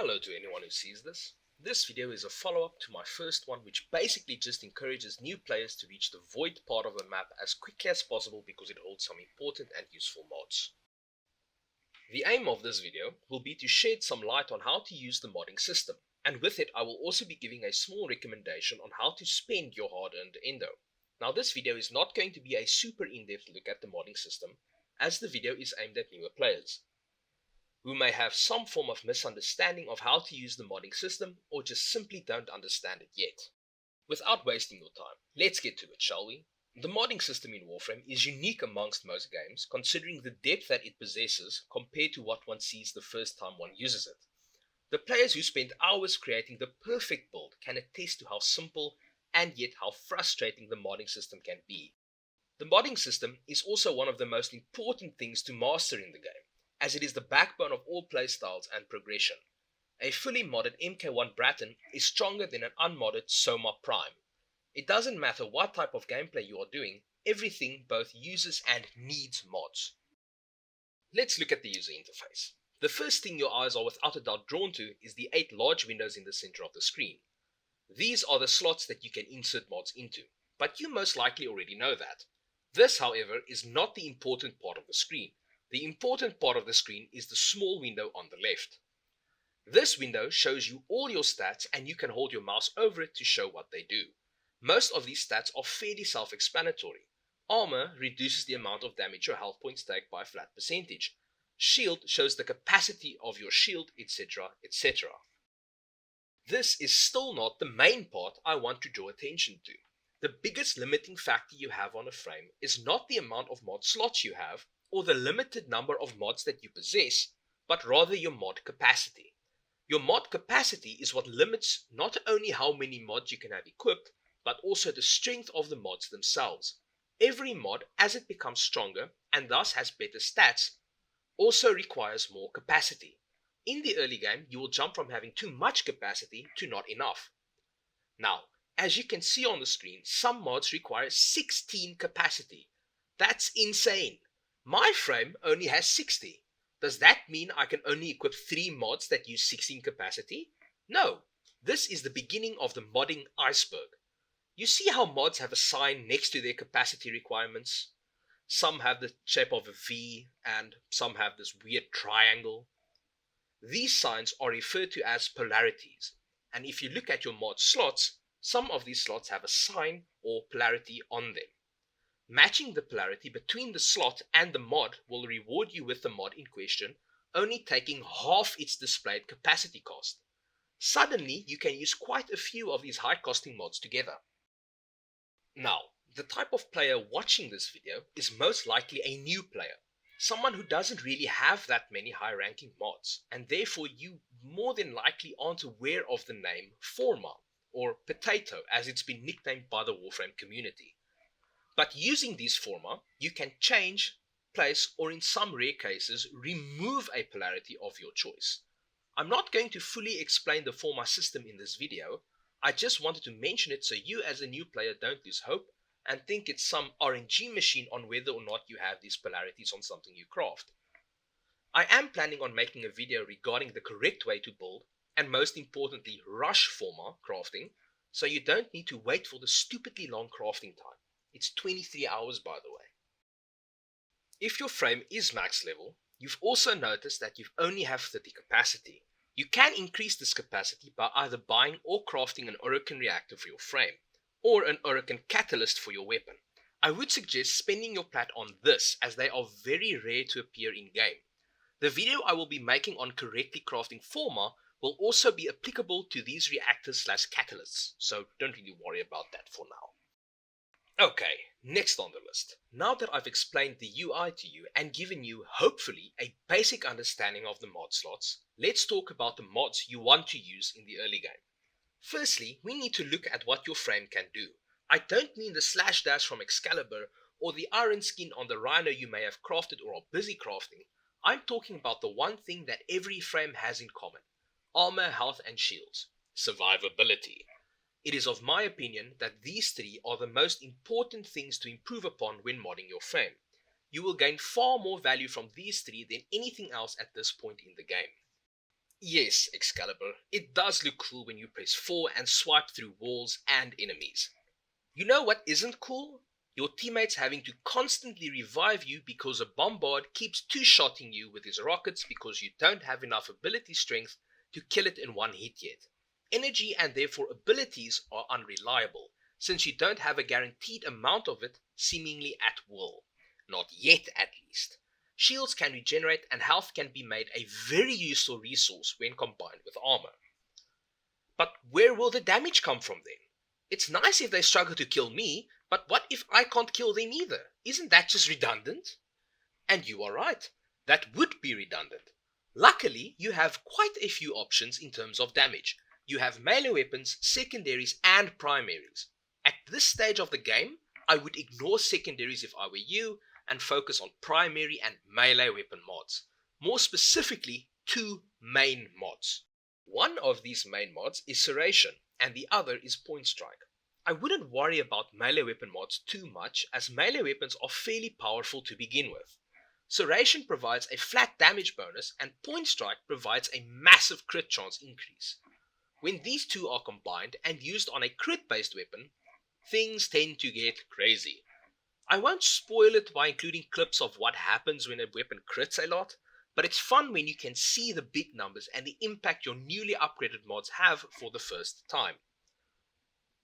Hello to anyone who sees this. This video is a follow-up to my first one, which basically just encourages new players to reach the void part of the map as quickly as possible because it holds some important and useful mods. The aim of this video will be to shed some light on how to use the modding system, and with it I will also be giving a small recommendation on how to spend your hard-earned endo. Now this video is not going to be a super in-depth look at the modding system, as the video is aimed at newer players who may have some form of misunderstanding of how to use the modding system or just simply don't understand it yet. Without wasting your time, let's get to it, shall we? The modding system in Warframe is unique amongst most games, considering the depth that it possesses compared to what one sees the first time one uses it. The players who spend hours creating the perfect build can attest to how simple and yet how frustrating the modding system can be. The modding system is also one of the most important things to master in the game, as it is the backbone of all playstyles and progression. A fully modded MK1 Bratton is stronger than an unmodded Soma Prime. It doesn't matter what type of gameplay you are doing, everything both uses and needs mods. Let's look at the user interface. The first thing your eyes are without a doubt drawn to is the 8 large windows in the center of the screen. These are the slots that you can insert mods into, but you most likely already know that. This, however, is not the important part of the screen. The important part of the screen is the small window on the left. This window shows you all your stats and you can hold your mouse over it to show what they do. Most of these stats are fairly self-explanatory. Armor reduces the amount of damage your health points take by a flat percentage. Shield shows the capacity of your shield, etc., etc. This is still not the main part I want to draw attention to. The biggest limiting factor you have on a frame is not the amount of mod slots you have, or the limited number of mods that you possess, but rather your mod capacity. Your mod capacity is what limits not only how many mods you can have equipped, but also the strength of the mods themselves. Every mod, as it becomes stronger, and thus has better stats, also requires more capacity. In the early game, you will jump from having too much capacity to not enough. Now, as you can see on the screen, some mods require 16 capacity. That's insane. My frame only has 60. Does that mean I can only equip 3 mods that use 16 capacity? No. This is the beginning of the modding iceberg. You see how mods have a sign next to their capacity requirements? Some have the shape of a V and some have this weird triangle. These signs are referred to as polarities, and if you look at your mod slots, some of these slots have a sign or polarity on them. Matching the polarity between the slot and the mod will reward you with the mod in question, only taking half its displayed capacity cost. Suddenly, you can use quite a few of these high-costing mods together. Now, the type of player watching this video is most likely a new player, someone who doesn't really have that many high-ranking mods, and therefore you more than likely aren't aware of the name Forma, or Potato as it's been nicknamed by the Warframe community. But using these forma, you can change, place, or in some rare cases, remove a polarity of your choice. I'm not going to fully explain the forma system in this video. I just wanted to mention it so you as a new player don't lose hope and think it's some RNG machine on whether or not you have these polarities on something you craft. I am planning on making a video regarding the correct way to build, and most importantly, rush forma crafting, so you don't need to wait for the stupidly long crafting time. It's 23 hours, by the way. If your frame is max level, you've also noticed that you only have 30 capacity. You can increase this capacity by either buying or crafting an Orokin reactor for your frame, or an Orokin catalyst for your weapon. I would suggest spending your plat on this, as they are very rare to appear in game. The video I will be making on correctly crafting forma will also be applicable to these reactors / catalysts, so don't really worry about that for now. Okay, next on the list. Now that I've explained the UI to you and given you, hopefully, a basic understanding of the mod slots, let's talk about the mods you want to use in the early game. Firstly, we need to look at what your frame can do. I don't mean the slash dash from Excalibur or the iron skin on the rhino you may have crafted or are busy crafting. I'm talking about the one thing that every frame has in common: armor, health, and shields. Survivability. It is of my opinion that these 3 are the most important things to improve upon when modding your frame. You will gain far more value from these 3 than anything else at this point in the game. Yes, Excalibur, it does look cool when you press 4 and swipe through walls and enemies. You know what isn't cool? Your teammates having to constantly revive you because a bombard keeps two-shotting you with his rockets because you don't have enough ability strength to kill it in one hit yet. Energy and therefore abilities are unreliable, since you don't have a guaranteed amount of it seemingly at will. Not yet, at least. Shields can regenerate and health can be made a very useful resource when combined with armor. But where will the damage come from then? It's nice if they struggle to kill me, but what if I can't kill them either? Isn't that just redundant? And you are right. That would be redundant. Luckily, you have quite a few options in terms of damage. You have melee weapons, secondaries, and primaries. At this stage of the game, I would ignore secondaries if I were you and focus on primary and melee weapon mods. More specifically, two main mods. One of these main mods is Serration, and the other is Point Strike. I wouldn't worry about melee weapon mods too much, as melee weapons are fairly powerful to begin with. Serration provides a flat damage bonus, and Point Strike provides a massive crit chance increase. When these two are combined and used on a crit-based weapon, things tend to get crazy. I won't spoil it by including clips of what happens when a weapon crits a lot, but it's fun when you can see the big numbers and the impact your newly upgraded mods have for the first time.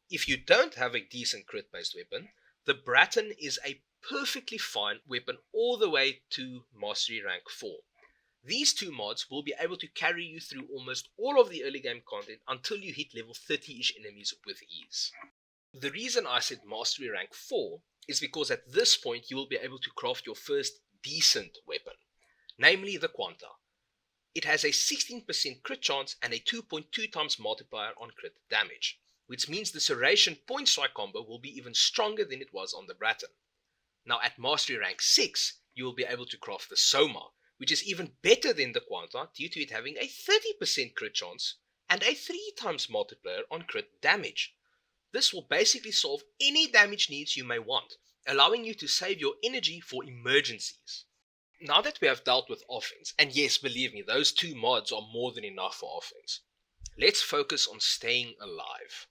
If you don't have a decent crit-based weapon, the Bratton is a perfectly fine weapon all the way to Mastery Rank 4. These two mods will be able to carry you through almost all of the early game content until you hit level 30-ish enemies with ease. The reason I said Mastery Rank 4 is because at this point you will be able to craft your first decent weapon, namely the Quanta. It has a 16% crit chance and a 2.2 times multiplier on crit damage, which means the Serration Point Strike combo will be even stronger than it was on the Bratton. Now at Mastery Rank 6, you will be able to craft the Soma, which is even better than the Quanta due to it having a 30% crit chance and a 3 times multiplier on crit damage. This will basically solve any damage needs you may want, allowing you to save your energy for emergencies. Now that we have dealt with offense, and yes, believe me, those two mods are more than enough for offense, let's focus on staying alive.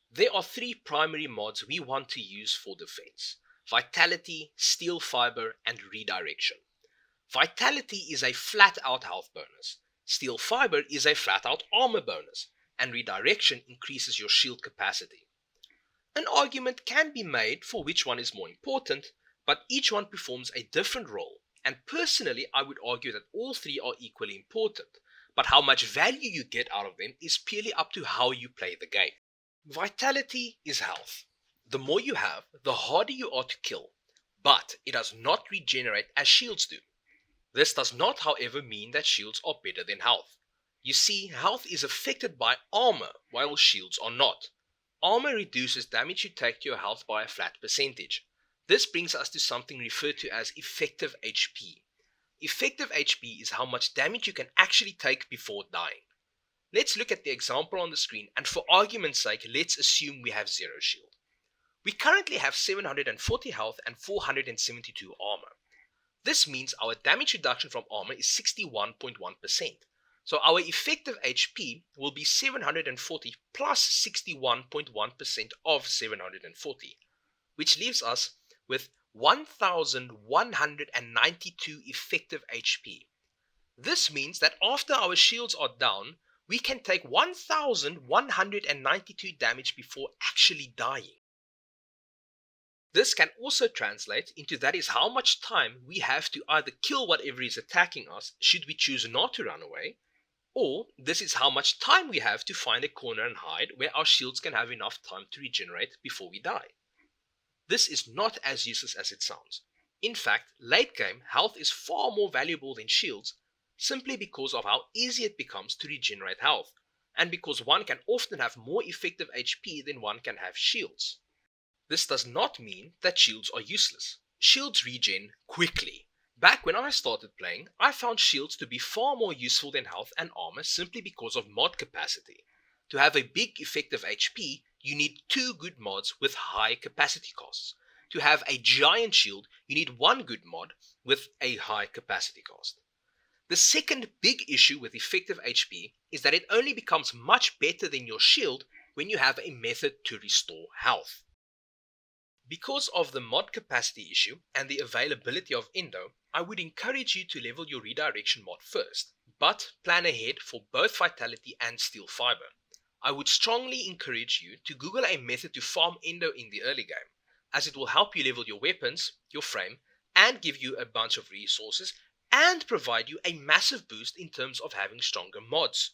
There are three primary mods we want to use for defense: Vitality, Steel Fiber, and Redirection. Vitality is a flat-out health bonus, Steel Fiber is a flat-out armor bonus, and Redirection increases your shield capacity. An argument can be made for which one is more important, but each one performs a different role, and personally I would argue that all three are equally important, but how much value you get out of them is purely up to how you play the game. Vitality is health. The more you have, the harder you are to kill, but it does not regenerate as shields do. This does not, however, mean that shields are better than health. You see, health is affected by armor, while shields are not. Armor reduces damage you take to your health by a flat percentage. This brings us to something referred to as effective HP. Effective HP is how much damage you can actually take before dying. Let's look at the example on the screen, and for argument's sake, let's assume we have 0 shield. We currently have 740 health and 472 armor. This means our damage reduction from armor is 61.1%. So our effective HP will be 740 plus 61.1% of 740, which leaves us with 1192 effective HP. This means that after our shields are down, we can take 1192 damage before actually dying. This can also translate into that is how much time we have to either kill whatever is attacking us should we choose not to run away, or this is how much time we have to find a corner and hide where our shields can have enough time to regenerate before we die. This is not as useless as it sounds. In fact, late game, health is far more valuable than shields simply because of how easy it becomes to regenerate health, and because one can often have more effective HP than one can have shields. This does not mean that shields are useless. Shields regen quickly. Back when I started playing, I found shields to be far more useful than health and armor simply because of mod capacity. To have a big effective HP, you need 2 good mods with high capacity costs. To have a giant shield, you need 1 good mod with a high capacity cost. The second big issue with effective HP is that it only becomes much better than your shield when you have a method to restore health. Because of the mod capacity issue and the availability of Endo, I would encourage you to level your redirection mod first, but plan ahead for both Vitality and Steel Fiber. I would strongly encourage you to Google a method to farm Endo in the early game, as it will help you level your weapons, your frame, and give you a bunch of resources, and provide you a massive boost in terms of having stronger mods.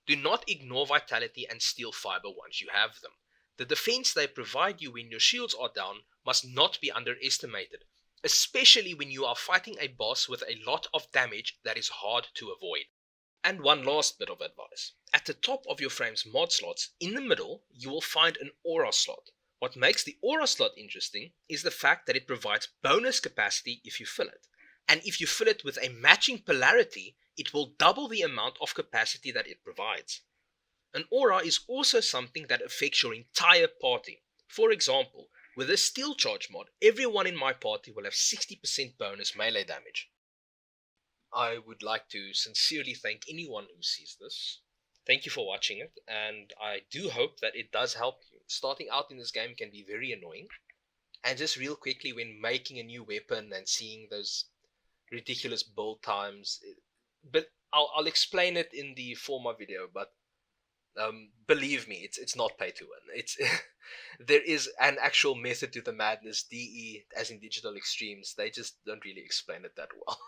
Do not ignore Vitality and Steel Fiber once you have them. The defense they provide you when your shields are down must not be underestimated, especially when you are fighting a boss with a lot of damage that is hard to avoid. And one last bit of advice. At the top of your frame's mod slots, in the middle, you will find an aura slot. What makes the aura slot interesting is the fact that it provides bonus capacity if you fill it. And if you fill it with a matching polarity, it will double the amount of capacity that it provides. An aura is also something that affects your entire party. For example, with a steel charge mod, everyone in my party will have 60% bonus melee damage. I would like to sincerely thank anyone who sees this. Thank you for watching it, and I do hope that it does help you. Starting out in this game can be very annoying, and just real quickly, when making a new weapon and seeing those ridiculous build times, but I'll explain it in the former video, but believe me, it's not pay to win. It's there is an actual method to the madness. DE, as in Digital Extremes, they just don't really explain it that well.